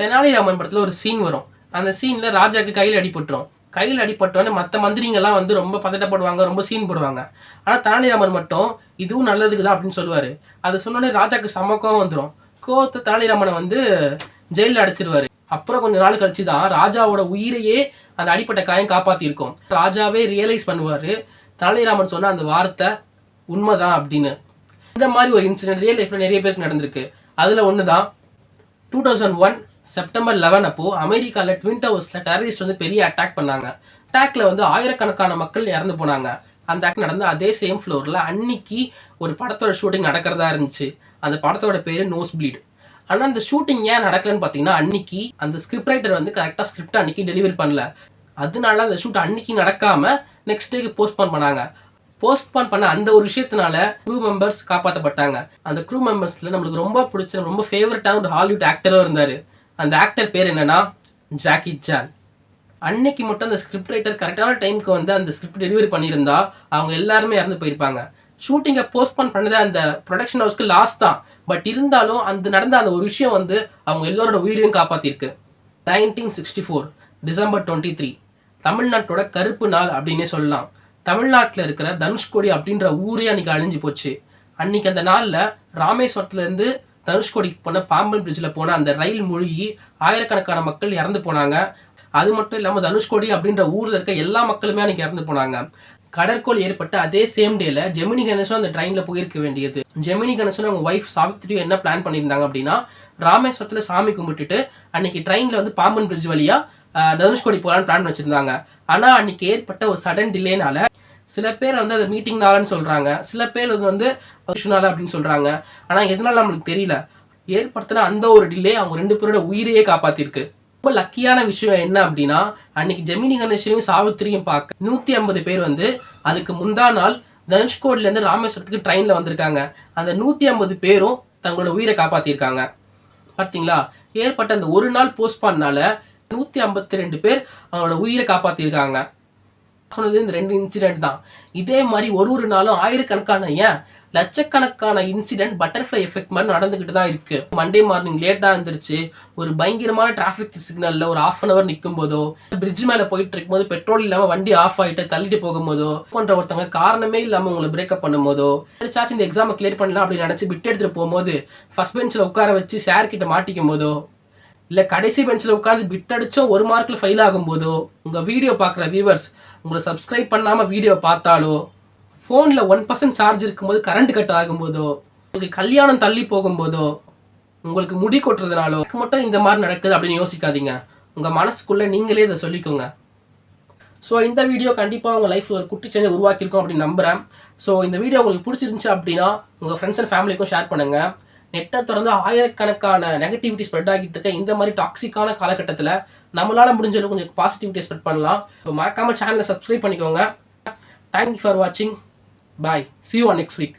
தெனாலிராமன் படத்தில் ஒரு சீன் வரும். அந்த சீனில் ராஜாவுக்கு கையில் அடிபட்டுரும். கையில் அடிபட்டோன்னே மற்ற மந்திரிங்கெல்லாம் வந்து ரொம்ப பதட்டப்படுவாங்க, ரொம்ப சீன் போடுவாங்க. ஆனால் தெனாலிராமன் மட்டும் இதுவும் நல்லதுக்கு தான் அப்படின்னு சொல்லுவார். அது சொன்னோடனே ராஜாவுக்கு சமக்கம் வந்துடும். கோவத்தை தெனாலிராமனை வந்து ஜெயிலில் அடைச்சிருவாரு. அப்புறம் கொஞ்சம் நாள் கழிச்சு தான் ராஜாவோட உயிரையே அந்த அடிப்பட்ட காயம் காப்பாற்றிருக்கும். ராஜாவே ரியலைஸ் பண்ணுவார் தெனாலிராமன் சொன்ன அந்த வார்த்தை உண்மைதான் அப்படின்னு. இந்த மாதிரி ஒரு இன்சிடென்ட் ரியல் லைஃப்பில் நிறைய பேருக்கு நடந்திருக்கு. அதில் ஒன்று தான் 2001 செப்டம்பர் 11 அப்போ அமெரிக்காவில் ட்வின் டவர்ஸில் டெரரிஸ்ட் வந்து பெரிய அட்டாக் பண்ணாங்க. அட்டாக்ல வந்து ஆயிரக்கணக்கான மக்கள் இறந்து போனாங்க. அந்த அட்டாக் நடந்த அதே சேம் ஃப்ளோரில் அன்னைக்கு ஒரு படத்தோட ஷூட்டிங் நடக்கிறதா இருந்துச்சு. அந்த படத்தோட பேர் நோஸ் ப்ளீட். ஆனால் அந்த ஷூட்டிங் ஏன் நடக்கலன்னு பார்த்தீங்கன்னா, அன்னைக்கு அந்த ஸ்கிரிப்ட் ரைட்டர் வந்து கரெக்டாக ஸ்கிரிப்ட் அன்னைக்கு டெலிவரி பண்ணல. அதனால அந்த ஷூட் அன்னைக்கு நடக்காமல் நெக்ஸ்ட் டேக்கு போஸ்ட்போன் பண்ணாங்க. போஸ்ட்போன் பண்ண அந்த ஒரு விஷயத்தினால க்ரூ மெம்பர்ஸ் காப்பாற்றப்பட்டாங்க. அந்த க்ரூ மெம்பர்ஸில் நம்மளுக்கு ரொம்ப பிடிச்ச ரொம்ப ஃபேவரட்டான ஒரு ஹாலிவுட் ஆக்டரும் இருந்தார். அந்த ஆக்டர் பேர் என்னன்னா ஜாக்கி சான். அன்னைக்கு மட்டும் அந்த ஸ்கிரிப்ட் ரைட்டர் கரெக்டான டைமுக்கு வந்து அந்த ஸ்கிரிப்ட் டெலிவரி பண்ணியிருந்தா அவங்க எல்லாருமே இறந்து போயிருப்பாங்க. ஷூட்டிங்கை போஸ்ட்போன் பண்ணது அந்த ப்ரொடக்ஷன் ஹவுஸ்க்கு லாஸ் தான். பட் இருந்தாலும் அந்த நடந்த அந்த ஒரு விஷயம் வந்து அவங்க எல்லாரோட உயிரையும் காப்பாற்றிருக்கு. 1964 டிசம்பர் 23 தமிழ்நாட்டோட கருப்பு நாள் அப்படின்னே சொல்லலாம். தமிழ்நாட்டில் இருக்கிற தனுஷ்கோடி அப்படின்ற ஊரே அன்றைக்கி அழிஞ்சு போச்சு. அன்றைக்கி அந்த நாளில் ராமேஸ்வரத்துலேருந்து தனுஷ்கோடிக்கு போன பாம்பன் பிரிட்ஜில் போன அந்த ரயில் மூழ்கி ஆயிரக்கணக்கான மக்கள் இறந்து போனாங்க. அது மட்டும் இல்லாமல் தனுஷ்கோடி அப்படின்ற ஊரில் இருக்க எல்லா மக்களுமே அன்றைக்கி இறந்து போனாங்க. கடற்கோள் ஏற்பட்ட அதே சேம் டேல ஜெமினி கணேசனும் அந்த ட்ரெயினில் போயிருக்க வேண்டியது. ஜெமினி கணேசனும் அவங்க ஒய்ஃப் சாவித்திரியும் என்ன பிளான் பண்ணியிருந்தாங்க அப்படின்னா, ராமேஸ்வரத்தில் சாமி கும்பிட்டுட்டு அன்றைக்கி ட்ரெயினில் வந்து பாம்பன் பிரிட்ஜ் வழியாக தனுஷ்கோடி போகலான்னு பிளான் வச்சுருந்தாங்க. ஆனால் அன்றைக்கி ஏற்பட்ட ஒரு சடன் டிலேனால சில பேர் வந்து அதை மீட்டிங்னாலன்னு சொல்கிறாங்க, சில பேர் வந்து விஷனால அப்படின்னு சொல்கிறாங்க. ஆனால் எதனால நம்மளுக்கு தெரியல. ஏற்படுத்தின அந்த ஒரு டிலே அவங்க 2 பேரோட உயிரையே காப்பாற்றிருக்கு. ரொம்ப லக்கியான விஷயம் என்ன அப்படின்னா, அன்னைக்கு ஜெமினி கணேசனையும் சாவித்திரியும் பார்க்க 150 பேர் வந்து அதுக்கு முந்தா நாள் தனுஷ்கோடிலேருந்து ராமேஸ்வரத்துக்கு ட்ரெயினில் வந்திருக்காங்க. அந்த 150 பேரும் தங்களோட உயிரை காப்பாற்றிருக்காங்க. பார்த்தீங்களா, ஏற்பட்ட அந்த ஒரு நாள் போஸ்ட்பான்னால 152 பேர் அவங்களோட உயிரை காப்பாற்றிருக்காங்க. சொன்னது இந்த 2 இன்சிடென்ட் தான். இதே மாதிரி ஒரு நாளும் ஆயிரக்கணக்கான லட்சக்கணக்கான இன்சிடென்ட் பட்டர்ஃப்ளை எஃபெக்ட் மாதிரி நடந்துக்கிட்டு தான் இருக்கு. மண்டே மார்னிங் லேட்டாக இருந்துருச்சு, ஒரு பயங்கரமான டிராஃபிக் சிக்னலில் ஒரு 1/2 hour நிற்கும் போதோ, பிரிட்ஜ் மேலே போயிட்டு இருக்கும் போது பெட்ரோல் இல்லாமல் வண்டி ஆஃப் ஆகிட்டு தள்ளிட்டு போகும்போதோ, போன்ற ஒருத்தவங்க காரணமே இல்லாமல் உங்களை பிரேக்கப் பண்ணும் போதோ, சாச்சு இந்த எக்ஸாமை கிளியர் பண்ணலாம் அப்படின்னு நினச்சி பிட் எடுத்துகிட்டு போகும்போது ஃபர்ஸ்ட் பெஞ்சில் உட்கார வச்சு சார் கிட்ட மாட்டிக்கும் போதோ, இல்லை கடைசி பெஞ்சில் உட்காந்து பிட் அடிச்சோம் 1 மார்க்கில் ஃபெயில் ஆகும்போதோ, உங்கள் வீடியோ பார்க்குற வியூவர்ஸ் உங்களை சப்ஸ்கிரைப் பண்ணாமல் வீடியோ பார்த்தாலோ, ஃபோனில் 1% சார்ஜ் இருக்கும்போது கரண்ட் கட் ஆகும்போதோ, உங்களுக்கு கல்யாணம் தள்ளி போகும்போதோ, உங்களுக்கு முடி கொட்டுறதுனாலோ மட்டும் இந்த மாதிரி நடக்குது அப்படின்னு யோசிக்காதீங்க. உங்கள் மனசுக்குள்ளே நீங்களே இதை சொல்லிக்கோங்க. ஸோ இந்த வீடியோ கண்டிப்பாக உங்கள் லைஃப்பில் ஒரு குட்டி சேஞ்சை உருவாக்கியிருக்கோம் அப்படின்னு நம்புகிறேன். ஸோ இந்த வீடியோ உங்களுக்கு பிடிச்சிருந்துச்சு அப்படின்னா உங்கள் ஃப்ரெண்ட்ஸ் அண்ட் ஃபேமிலிக்கும் ஷேர் பண்ணுங்கள். நெட்டை திறந்து ஆயிரக்கணக்கான நெகட்டிவிட்டி ஸ்ப்ரெட் ஆகிட்டு இருக்க இந்த மாதிரி டாக்ஸிக்கான காலகட்டத்தில் நம்மளால் முடிஞ்ச அளவுக்கு கொஞ்சம் பாசிட்டிவிட்டி ஸ்ப்ரெட் பண்ணலாம். ஸோ மறக்காமல் சேனலை சப்ஸ்கிரைப் பண்ணிக்கோங்க. தேங்க்யூ ஃபார் வாட்சிங். Bye. See you on next week.